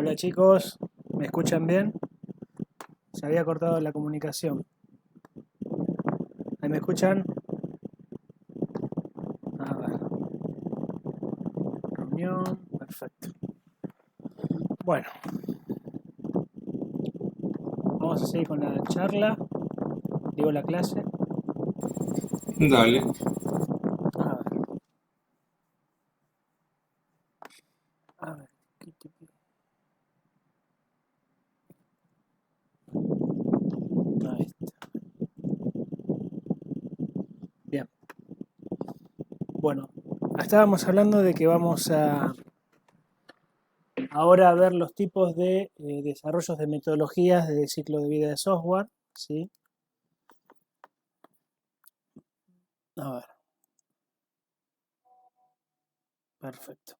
Hola chicos, ¿me escuchan bien? Se había cortado la comunicación. ¿Ahí me escuchan? A ver, reunión, perfecto. Bueno, vamos a seguir con la charla, digo la clase. Dale. A ver, a ver, ahí está. Bien, bueno, estábamos hablando de que vamos a ahora ver los tipos de desarrollos de metodologías de ciclo de vida de software, ¿sí? A ver, perfecto.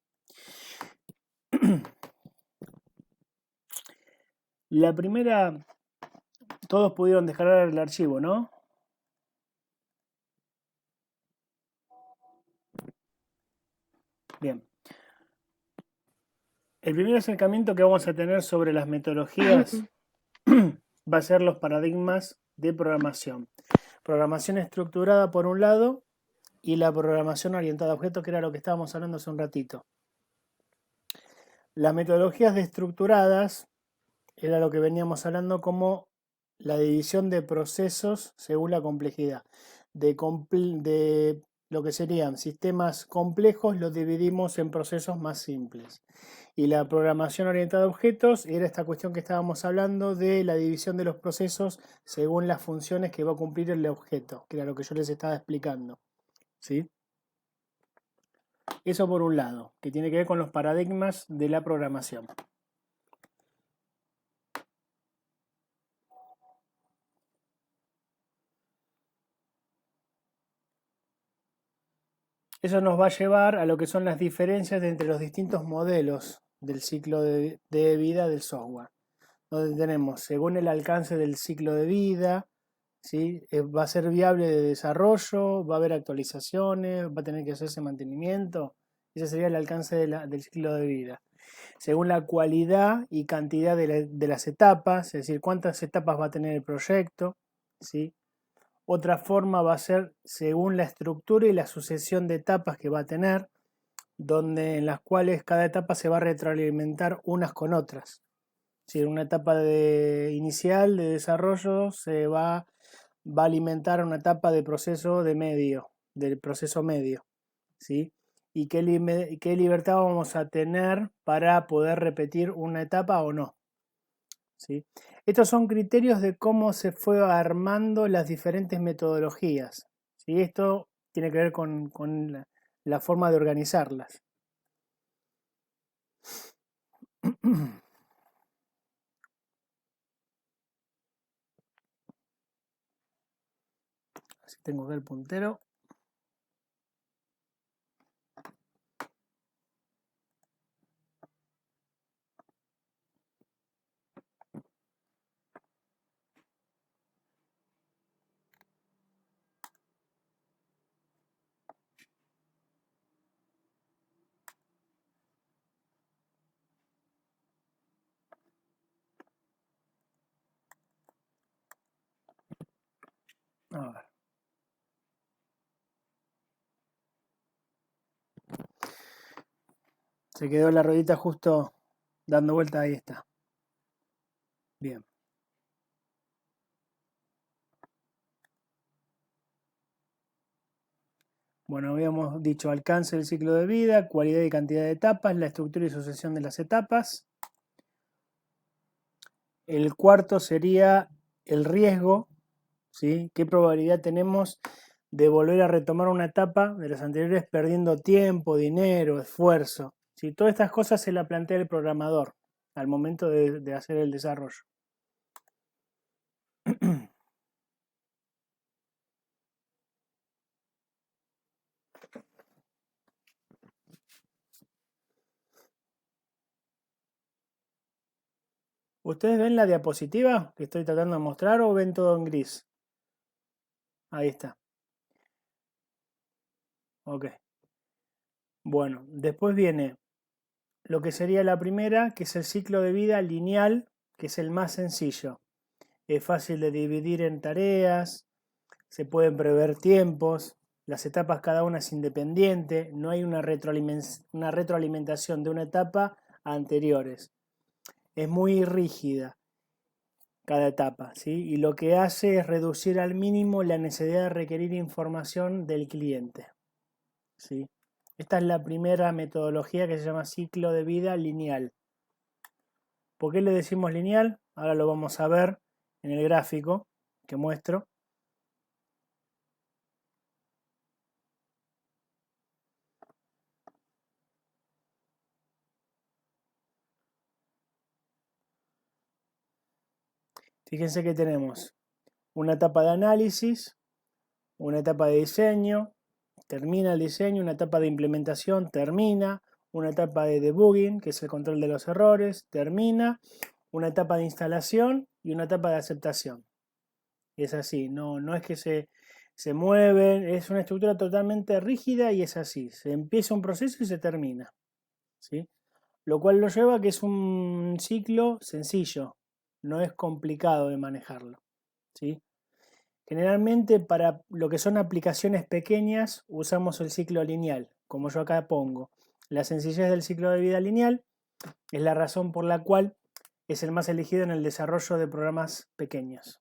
La primera, todos pudieron descargar el archivo, ¿no? Bien. El primer acercamiento que vamos a tener sobre las metodologías va a ser los paradigmas de programación. Programación estructurada por un lado y la programación orientada a objetos, que era lo que estábamos hablando hace un ratito. Las metodologías de estructuradas era lo que veníamos hablando como la división de procesos según la complejidad. De lo que serían sistemas complejos los dividimos en procesos más simples. Y la programación orientada a objetos era esta cuestión que estábamos hablando de la división de los procesos según las funciones que va a cumplir el objeto, que era lo que yo les estaba explicando. ¿Sí? Eso por un lado, que tiene que ver con los paradigmas de la programación. Eso nos va a llevar a lo que son las diferencias entre los distintos modelos del ciclo de vida del software. Donde tenemos, según el alcance del ciclo de vida, ¿sí? Va a ser viable de desarrollo, va a haber actualizaciones, va a tener que hacerse mantenimiento. Ese sería el alcance del ciclo de vida. Según la cualidad y cantidad de las etapas, es decir, cuántas etapas va a tener el proyecto, ¿sí? Otra forma va a ser según la estructura y la sucesión de etapas que va a tener, donde en las cuales cada etapa se va a retroalimentar unas con otras. Si en una etapa inicial de desarrollo va a alimentar una etapa de proceso de medio, del proceso medio, ¿sí? Y qué libertad vamos a tener para poder repetir una etapa o no, ¿sí? Estos son criterios de cómo se fue armando las diferentes metodologías, ¿sí? Esto tiene que ver con la forma de organizarlas. Así tengo que el puntero. A ver. Se quedó la ruedita justo dando vuelta, ahí está. Bien. Bueno, habíamos dicho alcance del ciclo de vida, cualidad y cantidad de etapas, la estructura y sucesión de las etapas. El cuarto sería el riesgo, ¿sí? ¿Qué probabilidad tenemos de volver a retomar una etapa de las anteriores perdiendo tiempo, dinero, esfuerzo? ¿Sí? Todas estas cosas se las plantea el programador al momento de hacer el desarrollo. ¿Ustedes ven la diapositiva que estoy tratando de mostrar o ven todo en gris? Ahí está. Ok. Bueno, después viene lo que sería la primera, que es el ciclo de vida lineal, que es el más sencillo. Es fácil de dividir en tareas, se pueden prever tiempos, las etapas cada una es independiente, no hay una retroalimentación de una etapa a anteriores. Es muy rígida cada etapa, ¿sí? Y lo que hace es reducir al mínimo la necesidad de requerir información del cliente, ¿sí? Esta es la primera metodología que se llama ciclo de vida lineal. ¿Por qué le decimos lineal? Ahora lo vamos a ver en el gráfico que muestro. Fíjense que tenemos una etapa de análisis, una etapa de diseño, termina el diseño, una etapa de implementación, termina, una etapa de debugging, que es el control de los errores, termina, una etapa de instalación y una etapa de aceptación. Es así, no es que se mueven, es una estructura totalmente rígida y es así, se empieza un proceso y se termina, ¿sí? Lo cual lo lleva a que es un ciclo sencillo, no es complicado de manejarlo, ¿sí? Generalmente para lo que son aplicaciones pequeñas usamos el ciclo lineal, como yo acá pongo. La sencillez del ciclo de vida lineal es la razón por la cual es el más elegido en el desarrollo de programas pequeños.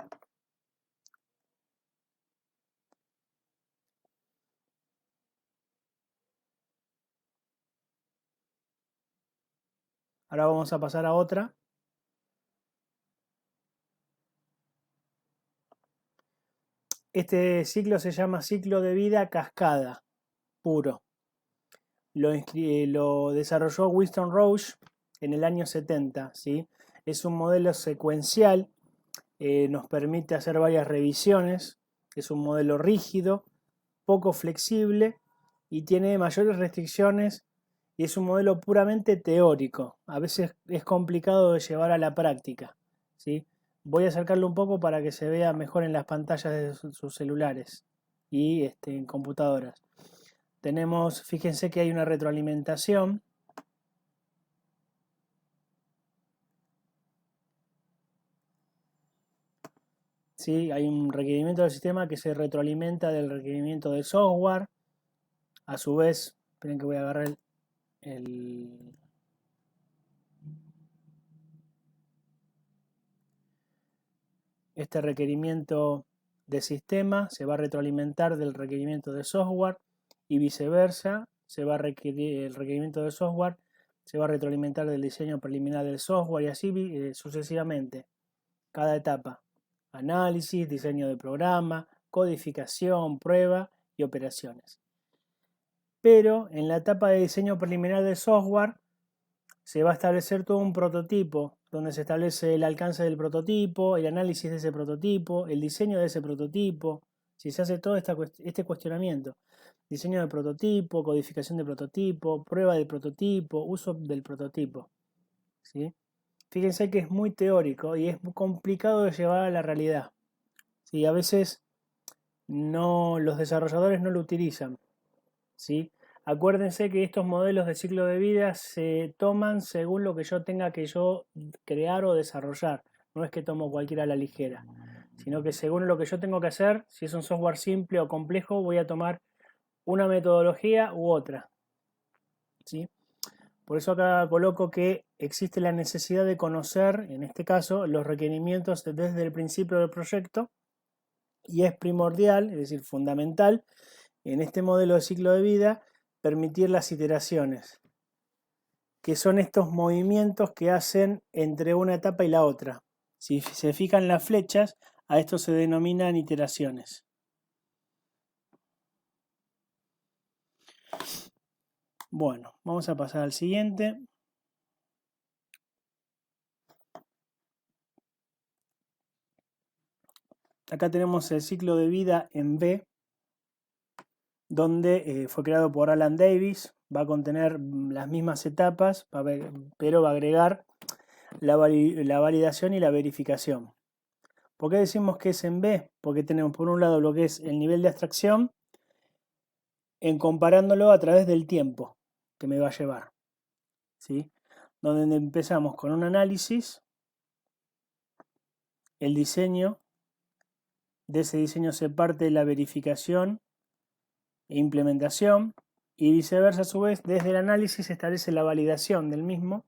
Ahora vamos a pasar a otra. Este ciclo se llama ciclo de vida cascada, puro. Lo desarrolló Winston Roche en el año 70, ¿sí? Es un modelo secuencial, nos permite hacer varias revisiones, es un modelo rígido, poco flexible y tiene mayores restricciones y es un modelo puramente teórico. A veces es complicado de llevar a la práctica, ¿sí? Voy a acercarlo un poco para que se vea mejor en las pantallas de sus celulares y en computadoras. Tenemos, fíjense que hay una retroalimentación. ¿Sí? Hay un requerimiento del sistema que se retroalimenta del requerimiento del software. A su vez, esperen que voy a agarrar este requerimiento de sistema se va a retroalimentar del requerimiento de software y viceversa, el requerimiento de software se va a retroalimentar del diseño preliminar del software y así sucesivamente. Cada etapa: análisis, diseño de programa, codificación, prueba y operaciones. Pero en la etapa de diseño preliminar del software se va a establecer todo un prototipo donde se establece el alcance del prototipo, el análisis de ese prototipo, el diseño de ese prototipo. Si se hace todo este cuestionamiento: diseño de prototipo, codificación de prototipo, prueba del prototipo, uso del prototipo, ¿sí? Fíjense que es muy teórico y es muy complicado de llevar a la realidad, ¿sí? A veces los desarrolladores no lo utilizan, ¿sí? Acuérdense que estos modelos de ciclo de vida se toman según lo que yo tenga que crear o desarrollar. No es que tomo cualquiera a la ligera, sino que según lo que yo tengo que hacer, si es un software simple o complejo, voy a tomar una metodología u otra, ¿sí? Por eso acá coloco que existe la necesidad de conocer, en este caso, los requerimientos desde el principio del proyecto y es primordial, es decir, fundamental, en este modelo de ciclo de vida, permitir las iteraciones, que son estos movimientos que hacen entre una etapa y la otra. Si se fijan las flechas, a esto se denominan iteraciones. Bueno, vamos a pasar al siguiente. Acá tenemos el ciclo de vida en B, donde fue creado por Alan Davis. Va a contener las mismas etapas, pero va a agregar la validación y la verificación. ¿Por qué decimos que es en B? Porque tenemos por un lado lo que es el nivel de abstracción, comparándolo a través del tiempo que me va a llevar, ¿sí? donde empezamos con un análisis, el diseño, de ese diseño se parte de la verificación e implementación, y viceversa, a su vez, desde el análisis se establece la validación del mismo,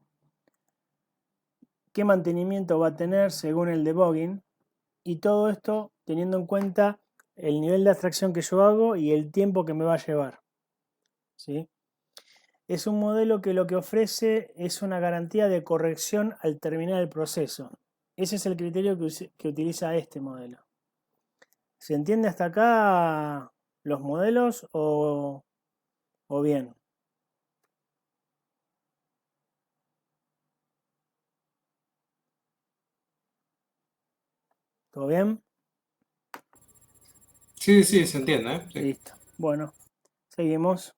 qué mantenimiento va a tener según el debugging, y todo esto teniendo en cuenta el nivel de abstracción que yo hago y el tiempo que me va a llevar, ¿sí? Es un modelo que lo que ofrece es una garantía de corrección al terminar el proceso. Ese es el criterio que utiliza este modelo. ¿Se entiende hasta acá los modelos o bien? ¿Todo bien? Sí, sí, se entiende, ¿eh? Sí. Listo. Bueno, seguimos.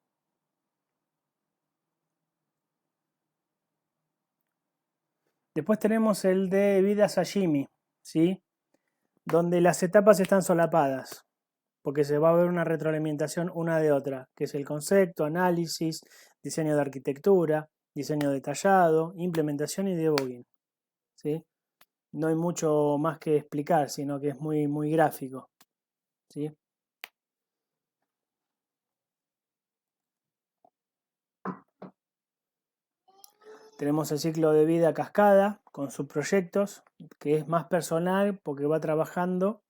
Después tenemos el de vida sashimi, ¿sí? Donde las etapas están solapadas, porque se va a ver una retroalimentación una de otra, que es el concepto, análisis, diseño de arquitectura, diseño detallado, implementación y debugging, ¿sí? No hay mucho más que explicar, sino que es muy, muy gráfico, ¿sí? Tenemos el ciclo de vida cascada con subproyectos, que es más personal porque va trabajando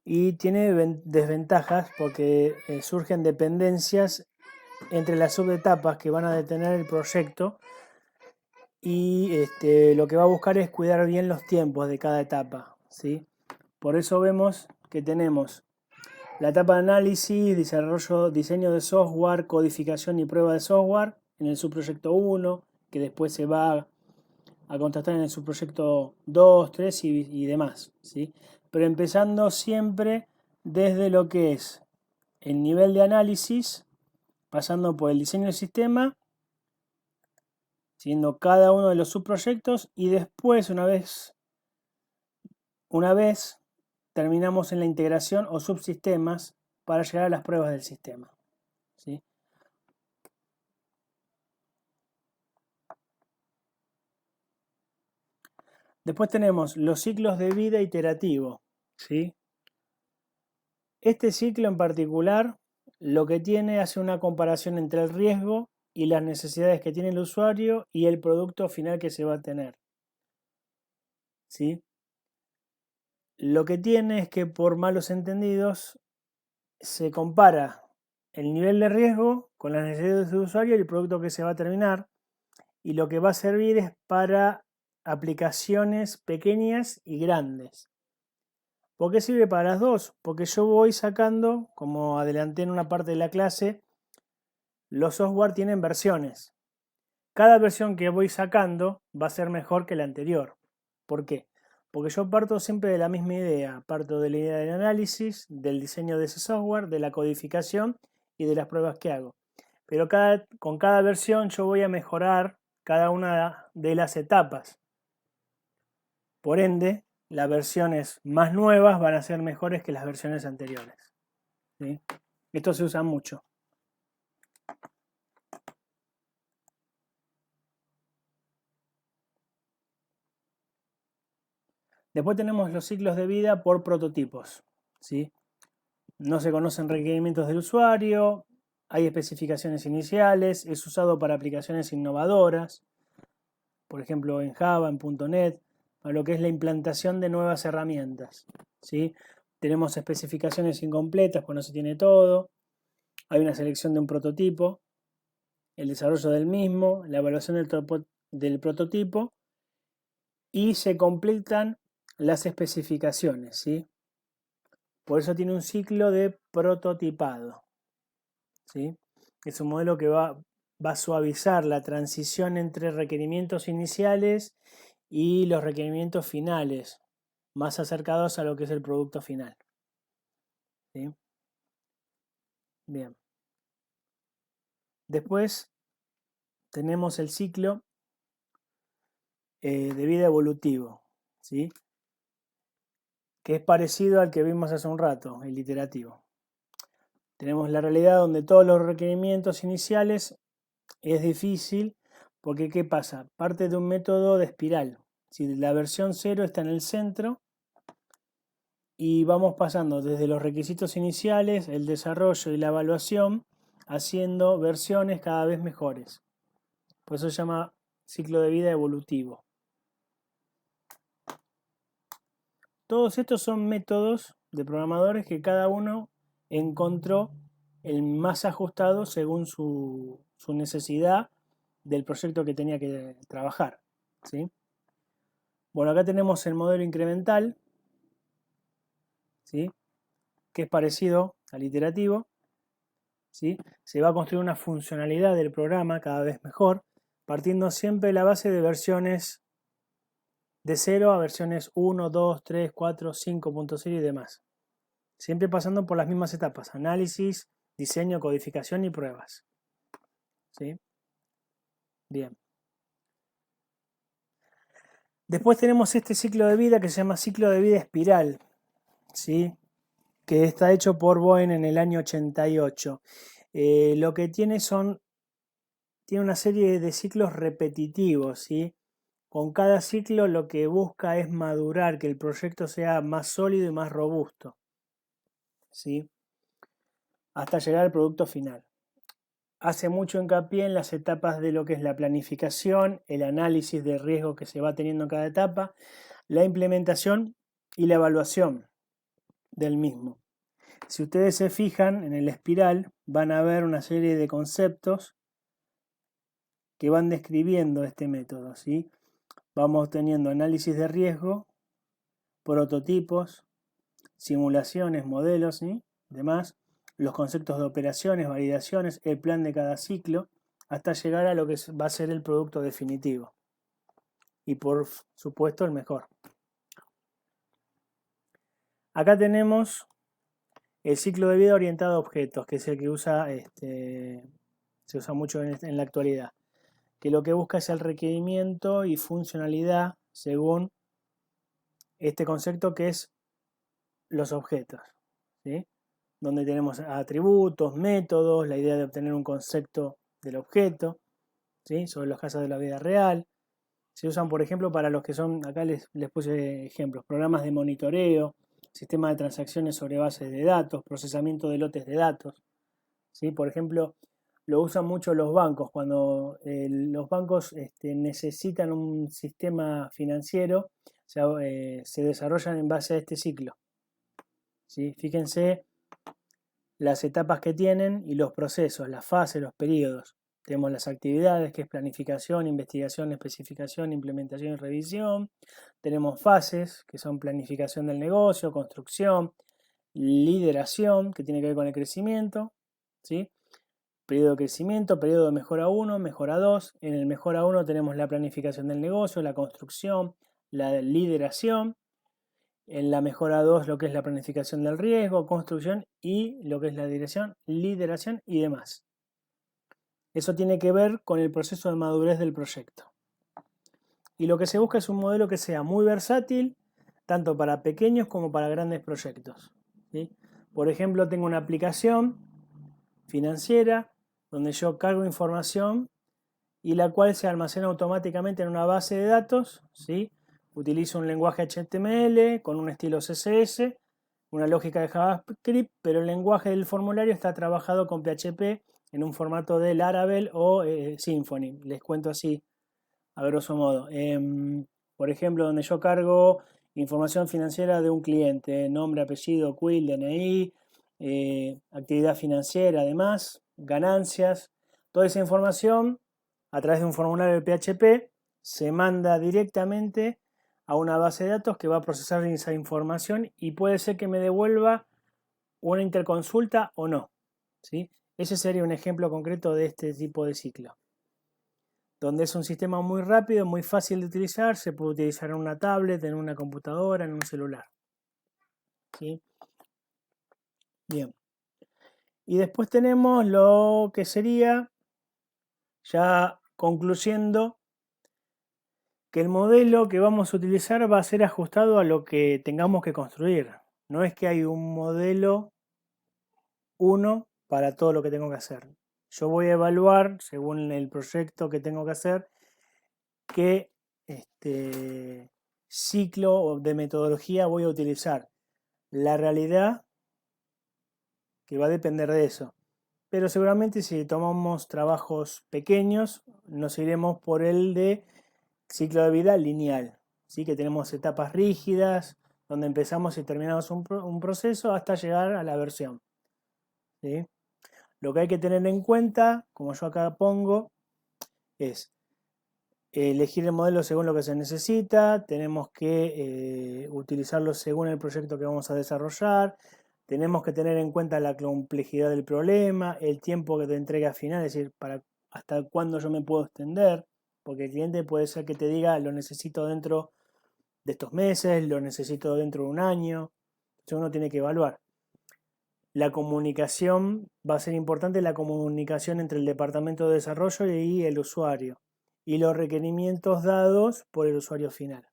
y tiene desventajas porque surgen dependencias entre las subetapas que van a detener el proyecto, y lo que va a buscar es cuidar bien los tiempos de cada etapa, ¿sí? Por eso vemos que tenemos la etapa de análisis, desarrollo, diseño de software, codificación y prueba de software en el subproyecto 1, que después se va a contrastar en el subproyecto 2, 3 y demás, ¿sí? Pero empezando siempre desde lo que es el nivel de análisis, pasando por el diseño del sistema, siguiendo cada uno de los subproyectos, y después una vez terminamos en la integración o subsistemas para llegar a las pruebas del sistema, ¿sí? Después tenemos los ciclos de vida iterativo, ¿sí? Este ciclo en particular lo que tiene hace una comparación entre el riesgo y las necesidades que tiene el usuario y el producto final que se va a tener, ¿sí? Lo que tiene es que por malos entendidos se compara el nivel de riesgo con las necesidades del usuario y el producto que se va a terminar, y lo que va a servir es para aplicaciones pequeñas y grandes. ¿Por qué sirve para las dos? Porque yo voy sacando, como adelanté en una parte de la clase, los software tienen versiones. Cada versión que voy sacando va a ser mejor que la anterior. ¿Por qué? Porque yo parto siempre de la misma idea. Parto de la idea del análisis, del diseño de ese software, de la codificación y de las pruebas que hago. Pero con cada versión yo voy a mejorar cada una de las etapas. Por ende, las versiones más nuevas van a ser mejores que las versiones anteriores, ¿sí? Esto se usa mucho. Después tenemos los ciclos de vida por prototipos, ¿sí? No se conocen requerimientos del usuario, hay especificaciones iniciales, es usado para aplicaciones innovadoras, por ejemplo en Java, en .NET, para lo que es la implantación de nuevas herramientas, ¿sí? Tenemos especificaciones incompletas cuando se tiene todo, hay una selección de un prototipo, el desarrollo del mismo, la evaluación del prototipo, y se completan las especificaciones, ¿sí? Por eso tiene un ciclo de prototipado, ¿sí? Es un modelo que va a suavizar la transición entre requerimientos iniciales y los requerimientos finales, más acercados a lo que es el producto final, ¿sí? Bien. Después tenemos el ciclo de vida evolutivo, ¿sí? Que es parecido al que vimos hace un rato, el iterativo. Tenemos la realidad donde todos los requerimientos iniciales es difícil Porque ¿qué pasa? Parte de un método de espiral. Si la versión 0 está en el centro y vamos pasando desde los requisitos iniciales, el desarrollo y la evaluación, haciendo versiones cada vez mejores. Por eso se llama ciclo de vida evolutivo. Todos estos son métodos de programadores que cada uno encontró el más ajustado según su necesidad del proyecto que tenía que trabajar, ¿sí? Bueno, acá tenemos el modelo incremental, ¿sí? Que es parecido al iterativo, ¿sí? Se va a construir una funcionalidad del programa cada vez mejor, partiendo siempre de la base de versiones de 0 a versiones 1, 2, 3, 4, 5.0 y demás. Siempre pasando por las mismas etapas: análisis, diseño, codificación y pruebas. ¿Sí? Bien. Después tenemos este ciclo de vida que se llama ciclo de vida espiral, ¿sí? Que está hecho por Boeing en el año 88. Lo que tiene una serie de ciclos repetitivos, ¿sí? Con cada ciclo lo que busca es madurar, que el proyecto sea más sólido y más robusto, ¿sí? Hasta llegar al producto final. Hace mucho hincapié en las etapas de lo que es la planificación, el análisis de riesgo que se va teniendo en cada etapa, la implementación y la evaluación del mismo. Si ustedes se fijan en el espiral, van a ver una serie de conceptos que van describiendo este método, ¿sí? Vamos teniendo análisis de riesgo, prototipos, simulaciones, modelos, ¿sí? Demás, los conceptos de operaciones, validaciones, el plan de cada ciclo, hasta llegar a lo que va a ser el producto definitivo. Y por supuesto el mejor. Acá tenemos el ciclo de vida orientado a objetos, que es el que se usa mucho en la actualidad, que lo que busca es el requerimiento y funcionalidad según este concepto que es los objetos, ¿sí? Donde tenemos atributos, métodos, la idea de obtener un concepto del objeto, ¿sí? Sobre los casos de la vida real. Se usan, por ejemplo, para los que son, acá les puse ejemplos, programas de monitoreo, sistema de transacciones sobre bases de datos, procesamiento de lotes de datos, ¿sí? Por ejemplo, lo usan mucho los bancos. Cuando los bancos necesitan un sistema financiero, se desarrollan en base a este ciclo, ¿sí? Fíjense las etapas que tienen y los procesos, las fases, los periodos. Tenemos las actividades, que es planificación, investigación, especificación, implementación y revisión. Tenemos fases, que son planificación del negocio, construcción, lideración, que tiene que ver con el crecimiento, ¿sí? Periodo de crecimiento, periodo de mejora 1, mejora 2. En el mejora 1 tenemos la planificación del negocio, la construcción, la lideración. En la mejora 2 lo que es la planificación del riesgo, construcción y lo que es la dirección, lideración y demás. Eso tiene que ver con el proceso de madurez del proyecto. Y lo que se busca es un modelo que sea muy versátil, tanto para pequeños como para grandes proyectos, ¿sí? Por ejemplo, tengo una aplicación financiera donde yo cargo información y la cual se almacena automáticamente en una base de datos, ¿sí? Utilizo un lenguaje HTML con un estilo CSS, una lógica de JavaScript, pero el lenguaje del formulario está trabajado con PHP en un formato de Laravel o Symfony. Les cuento así, a grosso modo. Por ejemplo, donde yo cargo información financiera de un cliente, nombre, apellido, CUIL, DNI, actividad financiera, además, ganancias, toda esa información a través de un formulario de PHP se manda directamente a una base de datos que va a procesar esa información y puede ser que me devuelva una interconsulta o no, ¿sí? Ese sería un ejemplo concreto de este tipo de ciclo, donde es un sistema muy rápido, muy fácil de utilizar, se puede utilizar en una tablet, en una computadora, en un celular, ¿sí? Bien. Y después tenemos lo que sería, ya concluyendo, que el modelo que vamos a utilizar va a ser ajustado a lo que tengamos que construir. No es que hay un modelo para todo lo que tengo que hacer. Yo voy a evaluar, según el proyecto que tengo que hacer, qué ciclo de metodología voy a utilizar. La realidad que va a depender de eso. Pero seguramente si tomamos trabajos pequeños, nos iremos por el de ciclo de vida lineal. ¿Sí? Que tenemos etapas rígidas, donde empezamos y terminamos un proceso hasta llegar a la versión. ¿Sí? Lo que hay que tener en cuenta, como yo acá pongo, es elegir el modelo según lo que se necesita, tenemos que utilizarlo según el proyecto que vamos a desarrollar, tenemos que tener en cuenta la complejidad del problema, el tiempo que te entrega final, es decir, hasta cuándo yo me puedo extender, porque el cliente puede ser que te diga lo necesito dentro de estos meses, lo necesito dentro de un año, entonces uno tiene que evaluar. La comunicación va a ser importante, la comunicación entre el departamento de desarrollo y el usuario y los requerimientos dados por el usuario final.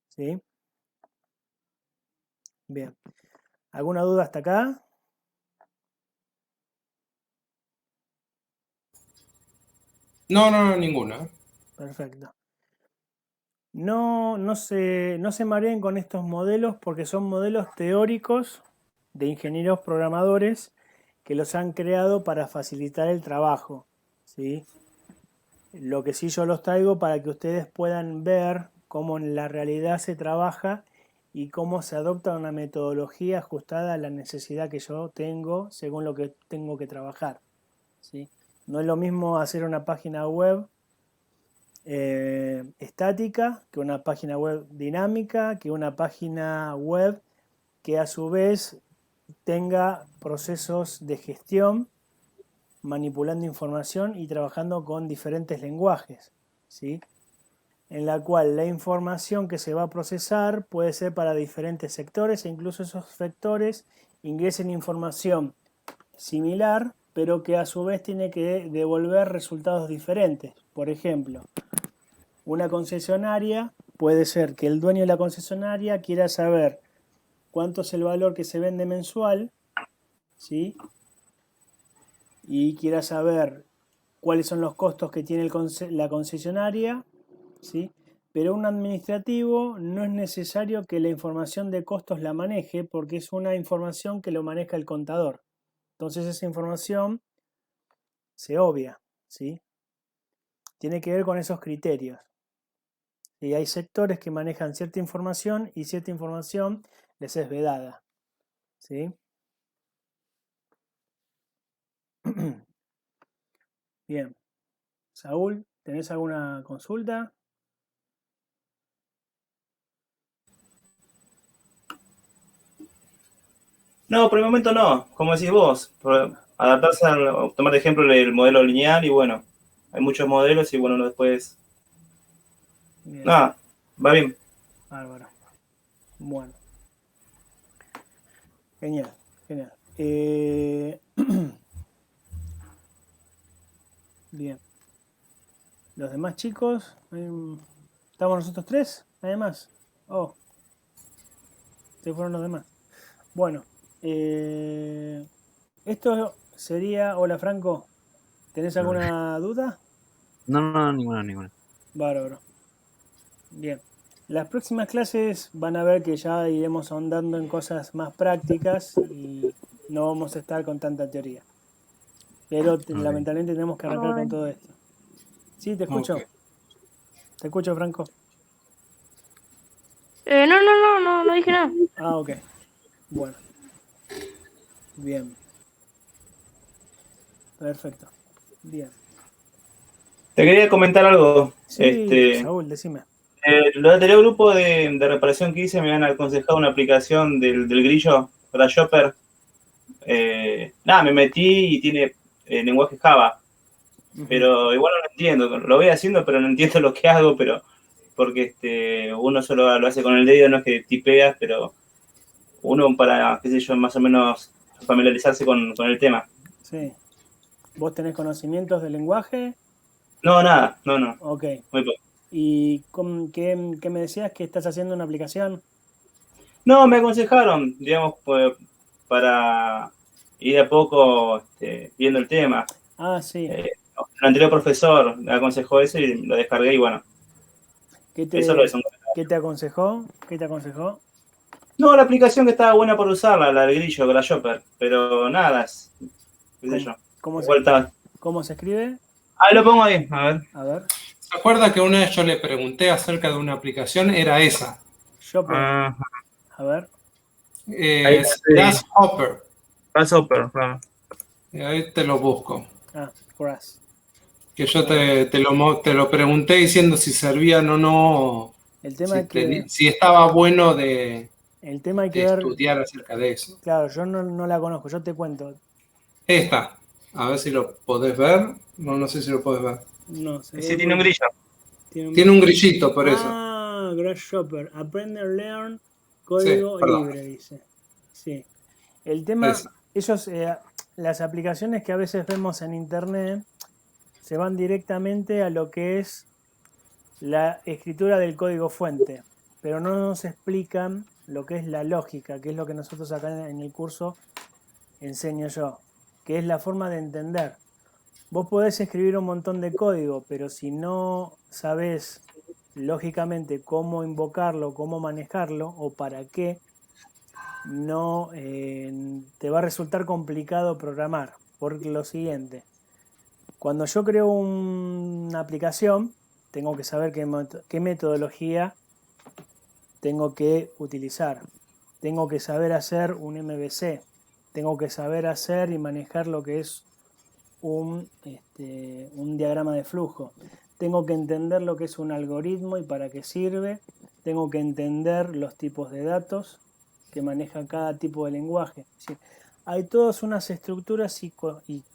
¿Sí? Bien. ¿Alguna duda hasta acá? No, ninguna. Perfecto. No se mareen con estos modelos porque son modelos teóricos de ingenieros programadores que los han creado para facilitar el trabajo. ¿Sí? Lo que sí yo los traigo para que ustedes puedan ver cómo en la realidad se trabaja y cómo se adopta una metodología ajustada a la necesidad que yo tengo según lo que tengo que trabajar. ¿Sí? No es lo mismo hacer una página web estática que una página web dinámica, que una página web que a su vez tenga procesos de gestión, manipulando información y trabajando con diferentes lenguajes, ¿sí? En la cual la información que se va a procesar puede ser para diferentes sectores e incluso esos sectores ingresen información similar, pero que a su vez tiene que devolver resultados diferentes. Por ejemplo, una concesionaria puede ser que el dueño de la concesionaria quiera saber cuánto es el valor que se vende mensual, ¿sí? Y quiera saber cuáles son los costos que tiene la concesionaria, ¿sí? Pero un administrativo no es necesario que la información de costos la maneje porque es una información que lo maneja el contador. Entonces esa información se obvia, ¿sí? Tiene que ver con esos criterios. Y hay sectores que manejan cierta información y cierta información les es vedada, ¿sí? Bien. Saúl, ¿tenés alguna consulta? No, por el momento no, como decís vos, adaptarse tomar de ejemplo el modelo lineal y bueno, hay muchos modelos y bueno, después... Bien. Nada, va bien. Bárbaro. Bueno. Genial, genial. Bien. Los demás chicos, ¿estamos nosotros tres? Además. Oh, se fueron los demás. Bueno, esto sería. Hola Franco, ¿tenés alguna duda? No, ninguna. Bárbaro. Bien. Las próximas clases van a ver que ya iremos ahondando en cosas más prácticas y no vamos a estar con tanta teoría. Pero lamentablemente tenemos que arrancar con todo esto. Sí, te escucho. Ok. Te escucho, Franco. No dije nada. Ah, ok. Bueno. Bien. Perfecto. Bien. Te quería comentar algo. Sí, Saúl, decime. Los anterior grupo de reparación que hice me han aconsejado una aplicación del grillo para Shopper. Nada, me metí y tiene lenguaje Java, pero igual no lo entiendo. Lo voy haciendo, pero no entiendo lo que hago, pero porque uno solo lo hace con el dedo, no es que tipeas, pero uno para, qué sé yo, más o menos familiarizarse con el tema. Sí. ¿Vos tenés conocimientos del lenguaje? No, nada, no. Ok. Muy poco. ¿Y qué me decías que estás haciendo una aplicación? No, me aconsejaron, digamos, pues, para ir a poco viendo el tema. Ah, sí. El anterior profesor me aconsejó eso y lo descargué y bueno, Eso lo es un... ¿Qué te aconsejó? ¿Qué te aconsejó? No, la aplicación que estaba buena por usarla, la del Grillo, Grasshopper, pero nada, qué sé yo. ¿Cómo Igual está. se escribe? Ahí lo pongo ahí, a ver. A ver. ¿Se acuerda que una vez yo le pregunté acerca de una aplicación? Era esa. Shopper. Ajá. A ver. Ahí Es sí. Grasshopper. Grasshopper, claro. Ahí te lo busco. Grass. Que yo te lo pregunté diciendo si servían o no, El tema es que si estaba bueno de el tema hay que ver. estudiar acerca de eso. Claro, yo no la conozco, yo te cuento. Esta, a ver si lo podés ver. No sé si lo podés ver. No sé. Sí, tiene un grillo. Tiene un grillito, por eso. Grasshopper. Aprender, learn, Sí, código perdón. libre, dice. Sí. El tema, Esa. las aplicaciones que a veces vemos en internet se van directamente a lo que es la escritura del código fuente, pero no nos explican lo que es la lógica, que es lo que nosotros acá en el curso enseño yo, que es la forma de entender. Vos podés escribir un montón de código, pero si no sabés lógicamente cómo invocarlo, cómo manejarlo o para qué, no te va a resultar complicado programar. Por lo siguiente, cuando yo creo una aplicación, tengo que saber qué metodología tengo que utilizar. Tengo que saber hacer un MVC. Tengo que saber hacer y manejar lo que es un diagrama de flujo. Tengo que entender lo que es un algoritmo y para qué sirve. Tengo que entender los tipos de datos que maneja cada tipo de lenguaje. Es decir, hay todas unas estructuras y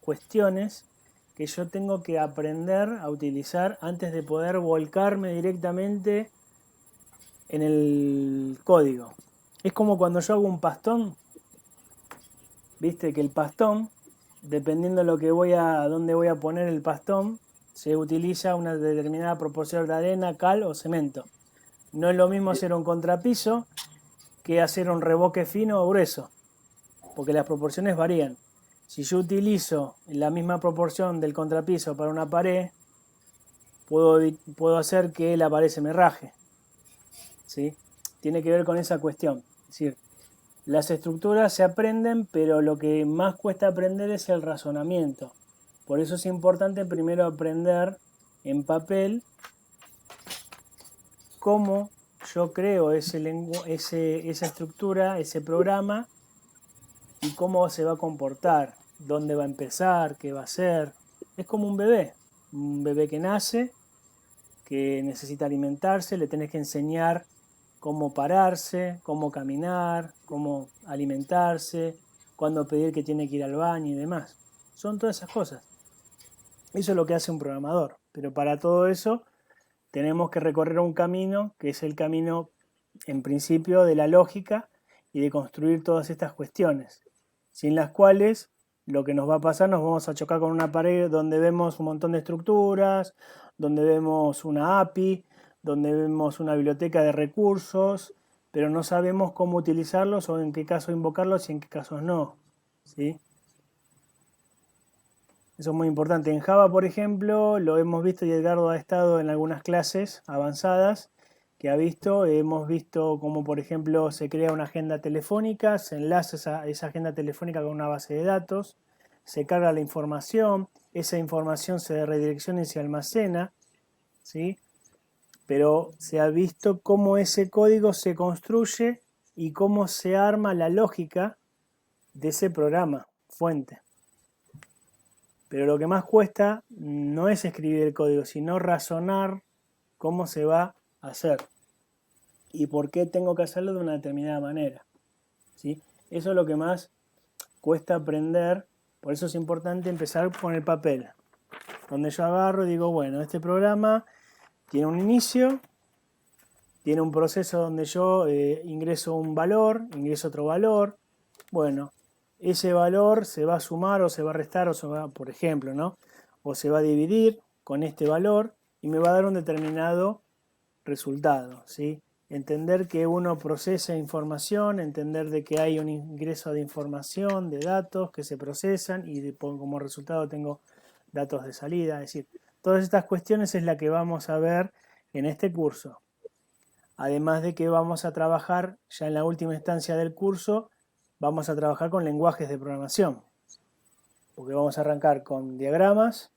cuestiones que yo tengo que aprender a utilizar antes de poder volcarme directamente en el código. Es como cuando yo hago un pastón. Viste que el pastón, dependiendo de lo que dónde voy a poner el pastón, se utiliza una determinada proporción de arena, cal o cemento. No es lo mismo hacer un contrapiso que hacer un revoque fino o grueso, porque las proporciones varían. Si yo utilizo la misma proporción del contrapiso para una pared, puedo hacer que la pared se me raje. ¿Sí? Tiene que ver con esa cuestión. Es decir, las estructuras se aprenden, pero lo que más cuesta aprender es el razonamiento. Por eso es importante primero aprender en papel cómo yo creo esa estructura, ese programa, y cómo se va a comportar, dónde va a empezar, qué va a hacer. Es como un bebé que nace, que necesita alimentarse, le tenés que enseñar cómo pararse, cómo caminar, cómo alimentarse, cuándo pedir que tiene que ir al baño y demás. Son todas esas cosas. Eso es lo que hace un programador. Pero para todo eso tenemos que recorrer un camino que es el camino, en principio, de la lógica y de construir todas estas cuestiones, sin las cuales lo que nos va a pasar, nos vamos a chocar con una pared donde vemos un montón de estructuras, donde vemos una API, donde vemos una biblioteca de recursos, pero no sabemos cómo utilizarlos o en qué caso invocarlos y en qué casos no. ¿Sí? Eso es muy importante. En Java, por ejemplo, lo hemos visto y Edgardo ha estado en algunas clases avanzadas que hemos visto cómo, por ejemplo, se crea una agenda telefónica, se enlaza esa agenda telefónica con una base de datos, se carga la información, esa información se redirecciona y se almacena, ¿sí? Pero se ha visto cómo ese código se construye y cómo se arma la lógica de ese programa, fuente. Pero lo que más cuesta no es escribir el código, sino razonar cómo se va a hacer y por qué tengo que hacerlo de una determinada manera. ¿Sí? Eso es lo que más cuesta aprender, por eso es importante empezar con el papel, donde yo agarro y digo, bueno, este programa tiene un inicio, tiene un proceso donde yo ingreso un valor, ingreso otro valor, bueno, ese valor se va a sumar o se va a restar o se va, por ejemplo, ¿no? O se va a dividir con este valor y me va a dar un determinado resultado, ¿sí? Entender que uno procesa información, entender de que hay un ingreso de información, de datos que se procesan y como resultado tengo datos de salida. Es decir, todas estas cuestiones es la que vamos a ver en este curso. además de que vamos a trabajar, ya en la última instancia del curso, vamos a trabajar con lenguajes de programación. Porque vamos a arrancar con diagramas,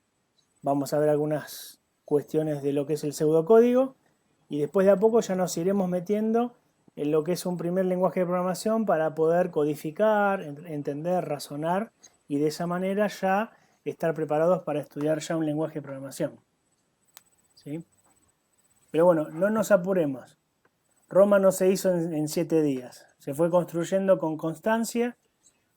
vamos a ver algunas cuestiones de lo que es el pseudocódigo, y después de a poco ya nos iremos metiendo en lo que es un primer lenguaje de programación para poder codificar, entender, razonar, y de esa manera ya estar preparados para estudiar ya un lenguaje de programación. ¿Sí? Pero bueno, no nos apuremos. Roma no se hizo en 7 días. Se fue construyendo con constancia.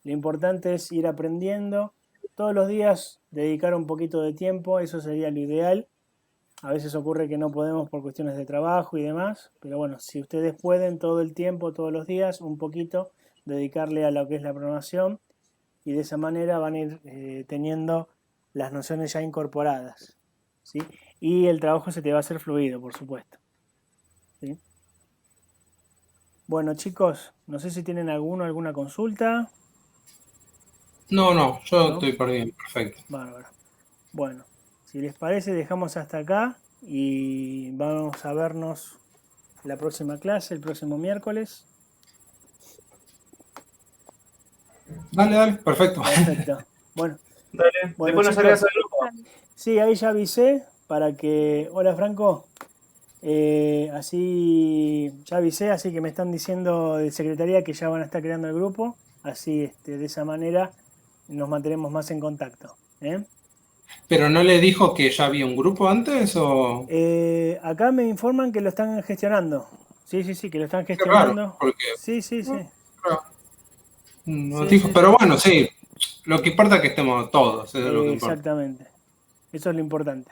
Lo importante es ir aprendiendo. Todos los días dedicar un poquito de tiempo, eso sería lo ideal. A veces ocurre que no podemos por cuestiones de trabajo y demás, pero bueno, si ustedes pueden todo el tiempo, todos los días, un poquito, dedicarle a lo que es la programación, y de esa manera van a ir teniendo las nociones ya incorporadas, ¿sí? Y el trabajo se te va a hacer fluido, por supuesto, ¿sí? Bueno, chicos, no sé si tienen alguna consulta. No, yo ¿No? estoy por bien, perfecto. Bárbaro. Bueno, si les parece, dejamos hasta acá y vamos a vernos la próxima clase, el próximo miércoles. Dale, perfecto. Perfecto. Bueno, Dale, bueno, después nos chicos. agregas al grupo. Sí, ahí ya avisé para que... Hola, Franco. Así ya avisé, así que me están diciendo de secretaría que ya van a estar creando el grupo. Así, de esa manera nos mantenemos más en contacto. ¿Pero no le dijo que ya había un grupo antes o...? Acá me informan que lo están gestionando. Sí, que lo están Qué raro, gestionando. porque Sí. no Sí, dijo, sí. pero bueno, sí, lo que importa es que estemos todos, eso es lo que importa. Exactamente. Eso es lo importante.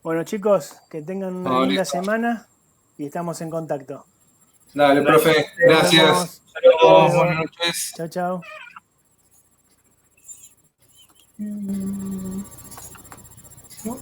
Bueno, chicos, que tengan una Todo linda listo. semana y estamos en contacto. Dale, profe, Nos gracias. vemos. Saludos. Buenas noches. Chao. ¿No?